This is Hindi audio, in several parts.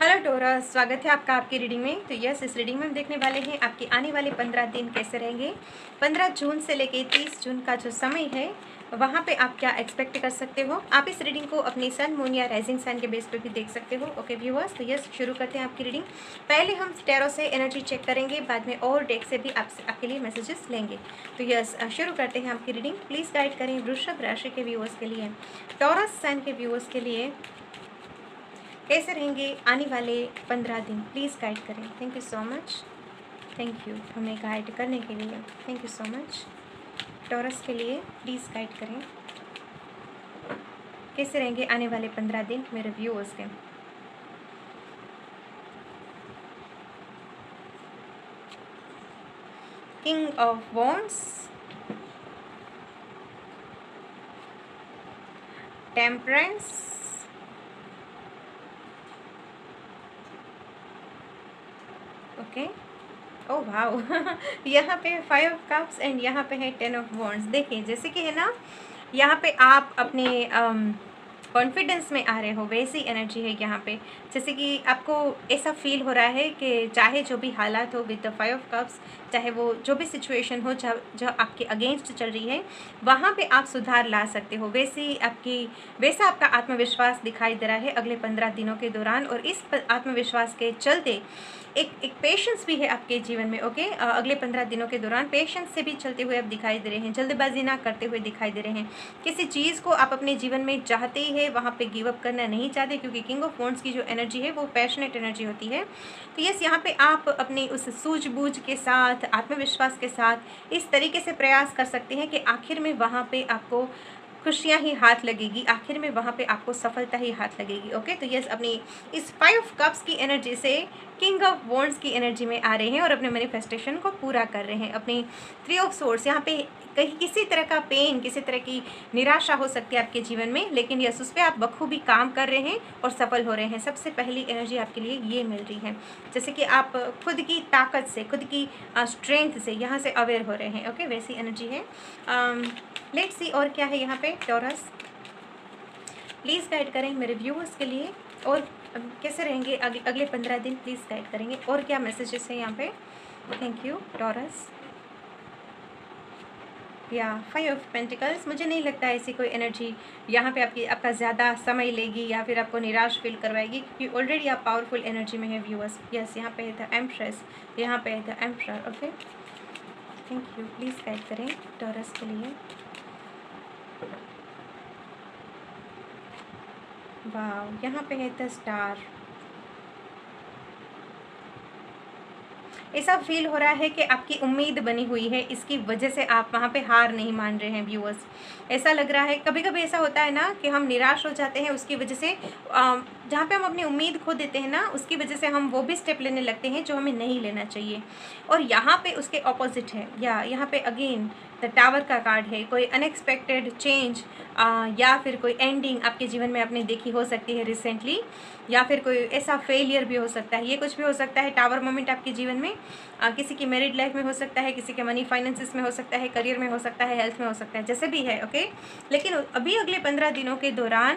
हेलो टोरस, स्वागत है आपका आपकी रीडिंग में। तो यस, इस रीडिंग में हम देखने वाले हैं आपके आने वाले 15 दिन कैसे रहेंगे। 15 जून से लेके 30 जून का जो समय है वहाँ पे आप क्या एक्सपेक्ट कर सकते हो। आप इस रीडिंग को अपनी सन, मून या राइजिंग सन के बेस पे भी देख सकते हो। ओके व्यूअर्स, तो यस शुरू करते हैं आपकी रीडिंग। पहले हम टैरो से एनर्जी चेक करेंगे, बाद में और डेक से भी आपके लिए मैसेजेस लेंगे। तो यस शुरू करते हैं आपकी रीडिंग। प्लीज़ गाइड करें वृषभ राशि के व्यूअर्स के लिए, टॉरस सन के व्यूअर्स के लिए कैसे रहेंगे आने वाले 15 दिन। प्लीज़ गाइड करें। Thank you so much. Thank you हमें गाइड करने के लिए। Thank you so much. Taurus के लिए प्लीज़ गाइड करें कैसे रहेंगे आने वाले 15 दिन मेरे व्यूअर्स के। King of wands, temperance, okay oh wow यहाँ पे 5 ऑफ कप्स एंड यहाँ पे है 10 ऑफ वॉन्ड्स। देखिए जैसे कि है ना, यहाँ पे आप अपने कॉन्फिडेंस में आ रहे हो, वैसी एनर्जी है यहाँ पे। जैसे कि आपको ऐसा फील हो रहा है कि चाहे जो भी हालात हो विद द 5 ऑफ कप्स, चाहे वो जो भी सिचुएशन हो जो आपके अगेंस्ट चल रही है, वहाँ पे आप सुधार ला सकते हो। वैसा आपका आत्मविश्वास दिखाई दे रहा है अगले 15 दिनों के दौरान। और इस आत्मविश्वास के चलते एक पेशेंस भी है आपके जीवन में। ओके अगले 15 दिनों के दौरान पेशेंस से भी चलते हुए आप दिखाई दे रहे हैं, जल्दबाजी ना करते हुए दिखाई दे रहे हैं। किसी चीज़ को आप अपने जीवन में चाहते ही है, वहाँ पे गिव अप करना नहीं चाहते, क्योंकि किंग ऑफ वॉन्ड्स की जो एनर्जी है वो पैशनेट एनर्जी होती है। तो यस, यहाँ पे आप अपनी उस सूझबूझ के साथ, आत्मविश्वास के साथ इस तरीके से प्रयास कर सकते हैं कि आखिर में वहाँ पे आपको खुशियाँ ही हाथ लगेगी, आखिर में वहाँ पे आपको सफलता ही हाथ लगेगी। ओके तो यस, अपनी इस 5 ऑफ कप्स की एनर्जी से किंग ऑफ वॉन्ड्स की एनर्जी में आ रहे हैं और अपने मैनिफेस्टेशन को पूरा कर रहे हैं। अपनी 3 ऑफ सोर्ड्स, यहाँ पे कहीं किसी तरह का पेन, किसी तरह की निराशा हो सकती है आपके जीवन में, लेकिन यस उस पर आप बखूबी काम कर रहे हैं और सफल हो रहे हैं। सबसे पहली एनर्जी आपके लिए ये मिल रही है, जैसे कि आप खुद की ताकत से, खुद की स्ट्रेंथ से यहाँ से अवेयर हो रहे हैं। ओके वैसी एनर्जी है। लेट्स सी और क्या है यहाँ पे। टॉरस प्लीज़ गाइड करें मेरे व्यूअर्स के लिए, और कैसे रहेंगे अगले 15 दिन। प्लीज़ गाइड करेंगे और क्या मैसेजेस हैं यहाँ पे। Thank you taurus. या 5 ऑफ पेंटिकल्स, मुझे नहीं लगता ऐसी कोई एनर्जी यहाँ पे आपका ज़्यादा समय लेगी या फिर आपको निराश फील करवाएगी, क्योंकि ऑलरेडी आप पावरफुल एनर्जी में है व्यूअर्स। यस यहाँ पे है द एम्प्रेस, यहाँ पे है the emperor. Okay thank you, please guide करें टॉरस के लिए। वाह, यहाँ पे है द स्टार। ऐसा फील हो रहा है कि आपकी उम्मीद बनी हुई है, इसकी वजह से आप वहाँ पे हार नहीं मान रहे हैं व्यूअर्स। ऐसा लग रहा है, कभी कभी ऐसा होता है ना कि हम निराश हो जाते हैं उसकी वजह से, जहाँ पे हम अपनी उम्मीद खो देते हैं ना, उसकी वजह से हम वो भी स्टेप लेने लगते हैं जो हमें नहीं लेना चाहिए। और यहाँ पे उसके ऑपोजिट है, या यहाँ पे अगेन द टावर का कार्ड है। कोई अनएक्सपेक्टेड चेंज या फिर कोई एंडिंग आपके जीवन में आपने देखी हो सकती है रिसेंटली, या फिर कोई ऐसा फेलियर भी हो सकता है। ये कुछ भी हो सकता है टावर मोमेंट आपके जीवन में। किसी की मैरिड लाइफ में हो सकता है, किसी के मनी फाइनेंसिस में हो सकता है, करियर में हो सकता है, हेल्थ में हो सकता है, जैसे भी है। ओके लेकिन अभी अगले 15 दिनों के दौरान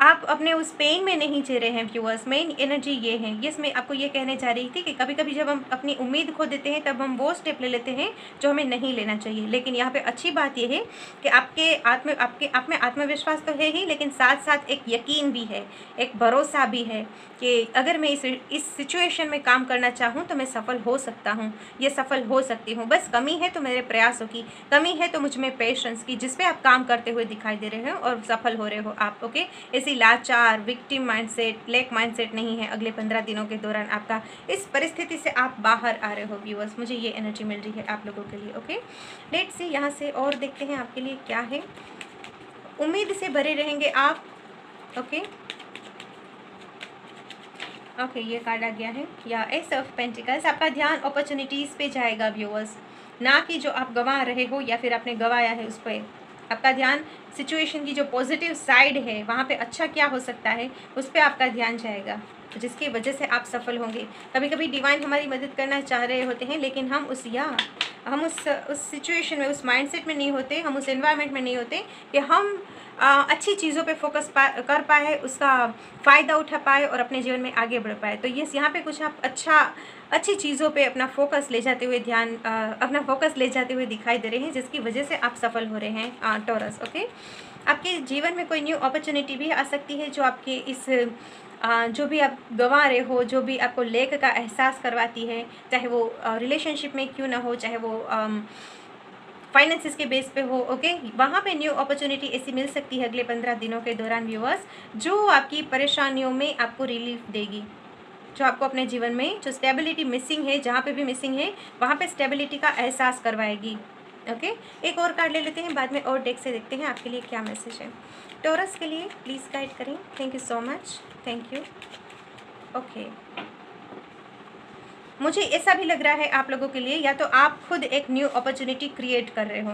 आप अपने उस पेन में नहीं जी रहे हैं व्यूअर्स। मेन एनर्जी ये है। यस मैं आपको ये कहने जा रही थी कि कभी कभी जब हम अपनी उम्मीद खो देते हैं तब हम वो स्टेप ले लेते हैं जो हमें नहीं लेना चाहिए। लेकिन यहाँ पे अच्छी बात यह है कि आप में आत्मविश्वास तो है ही, लेकिन साथ साथ एक यकीन भी है, एक भरोसा भी है कि अगर मैं इस सिचुएशन में काम करना चाहूँ तो मैं सफल हो सकता हूँ, ये सफल हो सकती हूँ। बस कमी है तो मेरे प्रयासों की, कमी है तो मुझ में पेशेंस की, जिस पे आप काम करते हुए दिखाई दे रहे हो और सफल हो रहे हो आप। ओके ऐसी लाचार विक्टिम माइंडसेट, लेक माइंडसेट नहीं है। अगले 15 दिनों के दौरान आपका इस परिस्थिति से आप बाहर आ रहे हो व्यूअर्स, मुझे ये एनर्जी मिल रही है आप लोगों के लिए। ओके लेट्स सी यहाँ से और देखते हैं आपके लिए क्या है। उम्मीद से भरे रहेंगे आप। ओके ओके ये कार्ड आ गया है, या एस ऑफ पेंटिकल्स। आपका ध्यान अपॉर्चुनिटीज़ पे जाएगा व्यूअर्स, ना कि जो आप गंवा रहे हो या फिर आपने गंवाया है उस पर। आपका ध्यान सिचुएशन की जो पॉजिटिव साइड है, वहाँ पे अच्छा क्या हो सकता है, उस पर आपका ध्यान जाएगा, जिसकी वजह से आप सफल होंगे। कभी कभी डिवाइन हमारी मदद करना चाह रहे होते हैं, लेकिन हम उस सिचुएशन में, उस माइंडसेट में नहीं होते, हम उस एनवायरनमेंट में नहीं होते कि हम अच्छी चीज़ों पे फोकस कर पाए, उसका फ़ायदा उठा पाए और अपने जीवन में आगे बढ़ पाए। तो यस, यहाँ पे कुछ आप अच्छी चीज़ों पे अपना फोकस ले जाते हुए अपना फोकस ले जाते हुए दिखाई दे रहे हैं, जिसकी वजह से आप सफल हो रहे हैं टॉरस। ओके, आपके जीवन में कोई न्यू अपॉर्चुनिटी भी आ सकती है जो आपके इस जो भी आप गंवा रहे हो, जो भी आपको लैक का एहसास करवाती है, चाहे वो रिलेशनशिप में क्यों ना हो, चाहे वो फाइनेंसिस के बेस पे हो। ओके, वहाँ पे न्यू अपॉर्चुनिटी ऐसी मिल सकती है अगले 15 दिनों के दौरान व्यूअर्स, जो आपकी परेशानियों में आपको रिलीफ देगी, जो आपको अपने जीवन में जो स्टेबिलिटी मिसिंग है, जहाँ पे भी मिसिंग है वहाँ पे स्टेबिलिटी का एहसास करवाएगी। ओके, एक और कार्ड ले लेते हैं, बाद में और डेक से देखते हैं आपके लिए क्या मैसेज है। टॉरस के लिए प्लीज़ गाइड करें। Thank you so much, thank you. Okay, मुझे ऐसा भी लग रहा है आप लोगों के लिए, या तो आप खुद एक न्यू अपॉर्चुनिटी क्रिएट कर रहे हो।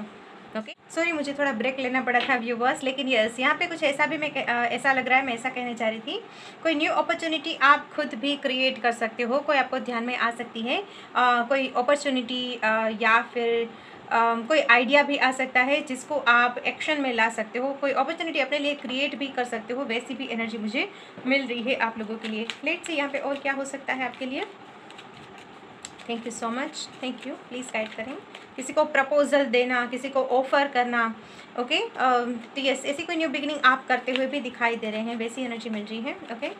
ओके, सॉरी मुझे थोड़ा ब्रेक लेना पड़ा था व्यूवर्स, लेकिन यस, यहाँ पे कुछ ऐसा भी ऐसा लग रहा है, मैं ऐसा कहना चाह रही थी, कोई न्यू अपॉर्चुनिटी आप खुद भी क्रिएट कर सकते हो, कोई आपको ध्यान में आ सकती है, कोई अपॉर्चुनिटी या फिर कोई आइडिया भी आ सकता है जिसको आप एक्शन में ला सकते हो, कोई अपॉर्चुनिटी अपने लिए क्रिएट भी कर सकते हो। वैसी भी एनर्जी मुझे मिल रही है आप लोगों के लिए। लेट्स सी यहाँ पे और क्या हो सकता है आपके लिए। Thank you so much, thank you. Please guide करें। किसी को प्रपोजल देना, किसी को ऑफर करना। ओके, तो यस, ऐसी कोई न्यू बिगिनिंग आप करते हुए भी दिखाई दे रहे हैं, वैसी एनर्जी मिल रही है। ओके,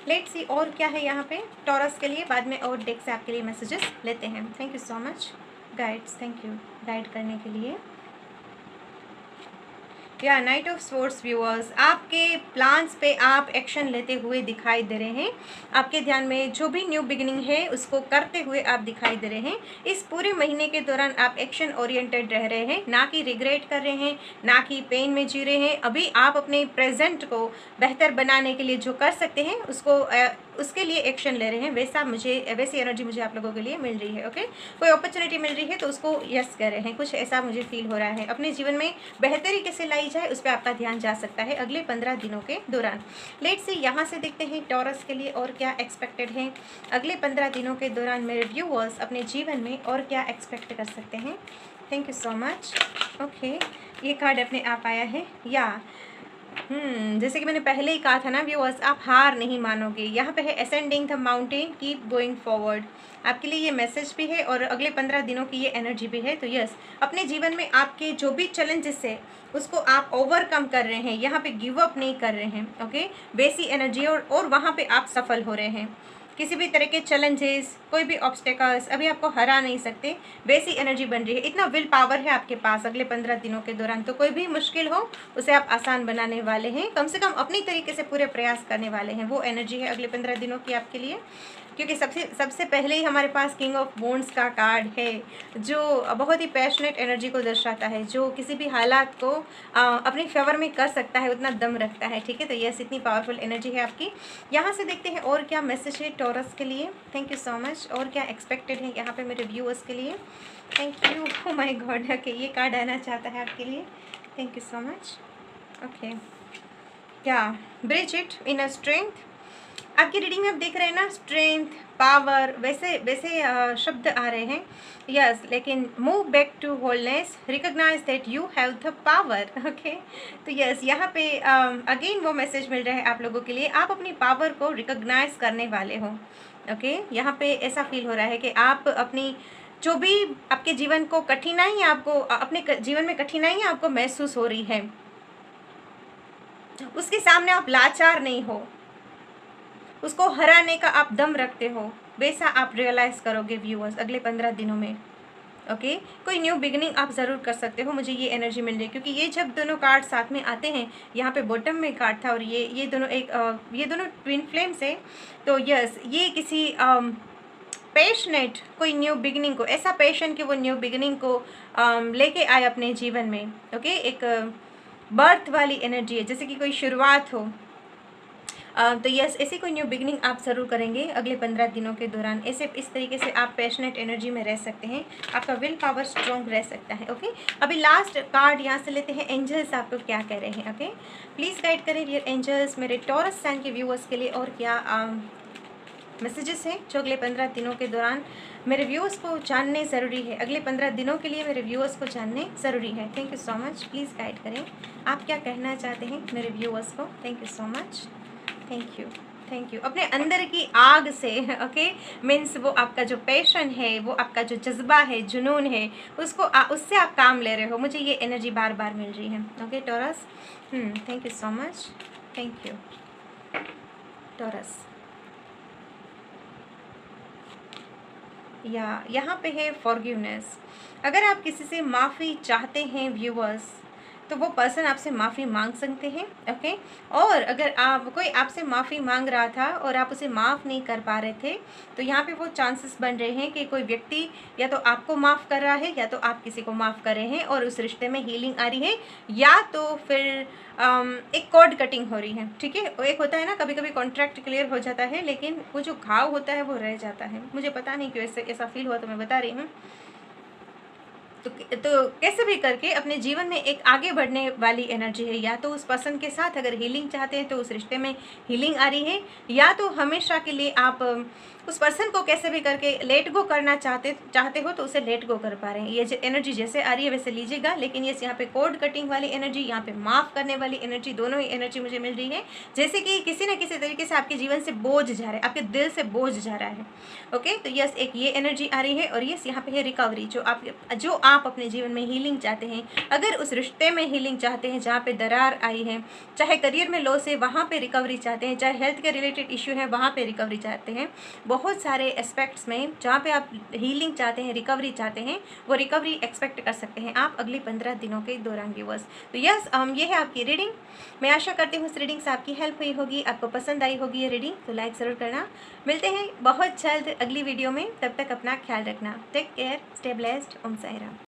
लेट्स सी और क्या है यहाँ पे टॉरस के लिए, बाद में और डेक से आपके लिए मैसेजेस लेते हैं। Thank you so much guides, thank you guide करने के लिए। या नाइट ऑफ स्वॉर्ड्स व्यूअर्स, आपके प्लान्स पे आप एक्शन लेते हुए दिखाई दे रहे हैं। आपके ध्यान में जो भी न्यू बिगिनिंग है उसको करते हुए आप दिखाई दे रहे हैं। इस पूरे महीने के दौरान आप एक्शन ओरिएंटेड रह रहे हैं, ना कि रिग्रेट कर रहे हैं, ना कि पेन में जी रहे हैं। अभी आप अपने प्रेजेंट को बेहतर बनाने के लिए जो कर सकते हैं उसके लिए एक्शन ले रहे हैं। वैसी एनर्जी मुझे आप लोगों के लिए मिल रही है। ओके, कोई अपॉर्चुनिटी मिल रही है तो उसको यस कर रहे हैं, कुछ ऐसा मुझे फील हो रहा है। अपने जीवन में बेहतरी कैसे लाई जाए उस पर आपका ध्यान जा सकता है अगले 15 दिनों के दौरान। लेट्स से यहाँ से देखते हैं टॉरस के लिए और क्या एक्सपेक्टेड है अगले 15 दिनों के दौरान। मेरे व्यूअर्स अपने जीवन में और क्या एक्सपेक्ट कर सकते हैं। Thank you so much. Okay, ये कार्ड अपने आप आया है। या जैसे कि मैंने पहले ही कहा था ना व्यूअर्स, आप हार नहीं मानोगे। यहाँ पे है ascending the mountain, keep going forward. आपके लिए ये मैसेज भी है और अगले 15 दिनों की ये एनर्जी भी है। तो यस, अपने जीवन में आपके जो भी चैलेंजेस है उसको आप ओवरकम कर रहे हैं, यहाँ पे गिव अप नहीं कर रहे हैं। ओके, वैसी एनर्जी और वहाँ पे आप सफल हो रहे हैं। किसी भी तरह के चैलेंजेस, कोई भी ऑब्स्टेकल्स अभी आपको हरा नहीं सकते, वैसी एनर्जी बन रही है। इतना विल पावर है आपके पास अगले 15 दिनों के दौरान, तो कोई भी मुश्किल हो उसे आप आसान बनाने वाले हैं, कम से कम अपनी तरीके से पूरे प्रयास करने वाले हैं। वो एनर्जी है अगले 15 दिनों की आपके लिए, क्योंकि सबसे पहले ही हमारे पास किंग ऑफ वॉन्ड्स का कार्ड है, जो बहुत ही पैशनेट एनर्जी को दर्शाता है, जो किसी भी हालात को अपने फेवर में कर सकता है, उतना दम रखता है। ठीक है, तो यस, इतनी पावरफुल एनर्जी है आपकी। यहाँ से देखते हैं और क्या मैसेज है टॉरस के लिए। Thank you so much. और क्या एक्सपेक्टेड है यहाँ पे मेरे व्यूअर्स के लिए। Thank you, oh my god. Okay, ये कार्ड आना चाहता है आपके लिए। Thank you so much. Okay, क्या bridge it in a strength. आपकी रीडिंग में आप देख रहे हैं ना, स्ट्रेंथ, पावर, वैसे शब्द आ रहे हैं। यस, लेकिन move back to wholeness, recognize that you have the power. Okay, तो यस, यहाँ पे अगेन वो मैसेज मिल रहा है आप लोगों के लिए, आप अपनी पावर को रिकॉग्नाइज करने वाले हो। ओके, यहाँ पे ऐसा फील हो रहा है कि आप अपनी जो भी आपके जीवन को कठिनाई आपको अपने जीवन में कठिनाई आपको महसूस हो रही है, उसके सामने आप लाचार नहीं हो, उसको हराने का आप दम रखते हो, वैसा आप रियलाइज़ करोगे व्यूअर्स अगले 15 दिनों में। ओके, कोई न्यू बिगनिंग आप ज़रूर कर सकते हो, मुझे ये एनर्जी मिल रही है, क्योंकि ये जब दोनों कार्ड साथ में आते हैं, यहाँ पे बॉटम में कार्ड था और ये दोनों ये दोनों ट्विन फ्लेम्स है। तो यस, ये किसी पैशनेट कोई न्यू बिगनिंग को, ऐसा पैशन कि वो न्यू बिगनिंग को लेके आए अपने जीवन में। ओके, एक बर्थ वाली एनर्जी है, जैसे कि कोई शुरुआत हो। तो यस, ऐसी कोई न्यू बिगनिंग आप ज़रूर करेंगे अगले 15 दिनों के दौरान। इस तरीके से आप पैशनेट एनर्जी में रह सकते हैं, आपका विल पावर स्ट्रॉन्ग रह सकता है। ओके, अभी लास्ट कार्ड यहाँ से लेते हैं, एंजल्स आपको क्या कह रहे हैं। ओके, प्लीज़ गाइड करें डियर एंजल्स मेरे टॉरस साइन के व्यूअर्स के लिए और क्या मैसेजेस हैं जो अगले 15 दिनों के दौरान मेरे व्यूअर्स को जानने ज़रूरी है, अगले 15 दिनों के लिए मेरे व्यूअर्स को जानने ज़रूरी है। Thank you so much. Please guide करें, आप क्या कहना चाहते हैं मेरे व्यूअर्स को। Thank you so much, thank you, thank you. अपने अंदर की आग से, ओके, मीन्स वो आपका जो पैशन है, वो आपका जो जज्बा है, जुनून है, उसको उससे आप काम ले रहे हो। मुझे ये एनर्जी बार बार मिल रही है। Okay taurus, thank you so much, thank you taurus. या यहाँ पे है फॉरगिवनेस। अगर आप किसी से माफ़ी चाहते हैं व्यूअर्स, तो वो पर्सन आपसे माफ़ी मांग सकते हैं। ओके, और अगर कोई आपसे माफ़ी मांग रहा था और आप उसे माफ़ नहीं कर पा रहे थे, तो यहाँ पे वो चांसेस बन रहे हैं कि कोई व्यक्ति या तो आपको माफ़ कर रहा है या तो आप किसी को माफ़ कर रहे हैं और उस रिश्ते में हीलिंग आ रही है, या तो फिर एक कॉर्ड कटिंग हो रही है। ठीक है, एक होता है ना, कभी कभी कॉन्ट्रैक्ट क्लियर हो जाता है लेकिन वो जो घाव होता है वो रह जाता है। मुझे पता नहीं क्यों ऐसा फील हुआ, तो मैं बता रही हूँ। तो कैसे भी करके अपने जीवन में एक आगे बढ़ने वाली एनर्जी है। या तो उस पर्सन के साथ अगर हीलिंग चाहते हैं तो उस रिश्ते में हीलिंग आ रही है, या तो हमेशा के लिए आप उस पर्सन को कैसे भी करके लेट गो करना चाहते हो तो उसे लेट गो कर पा रहे हैं। ये जो एनर्जी जैसे आ रही है वैसे लीजिएगा, लेकिन ये यहाँ पे कोड कटिंग वाली एनर्जी, यहाँ पे माफ़ करने वाली एनर्जी, दोनों ही एनर्जी मुझे मिल रही है। जैसे कि किसी न किसी तरीके से आपके जीवन से बोझ जा रहा है, आपके दिल से बोझ जा रहा है। ओके, तो यस, एक ये एनर्जी आ रही है। और यस, यहाँ पे है रिकवरी। जो आप अपने जीवन में हीलिंग चाहते हैं, अगर उस रिश्ते में हीलिंग चाहते हैं जहाँ पे दरार आई है, चाहे करियर में लॉस है वहाँ पे रिकवरी चाहते हैं, चाहे हेल्थ के रिलेटेड इश्यू है वहाँ पे रिकवरी चाहते हैं, बहुत सारे एस्पेक्ट्स में जहाँ पे आप हीलिंग चाहते हैं, रिकवरी चाहते हैं, वो रिकवरी एक्सपेक्ट कर सकते हैं आप अगले 15 दिनों के दौरान व्यूअर्स। तो यस, ये है आपकी रीडिंग। मैं आशा करती हूँ इस रीडिंग से आपकी हेल्प हुई होगी, आपको पसंद आई होगी ये रीडिंग, तो लाइक ज़रूर करना। मिलते हैं बहुत जल्द अगली वीडियो में, तब तक अपना ख्याल रखना। टेक केयर, स्टे ब्लेस्ड, ओम साई राम।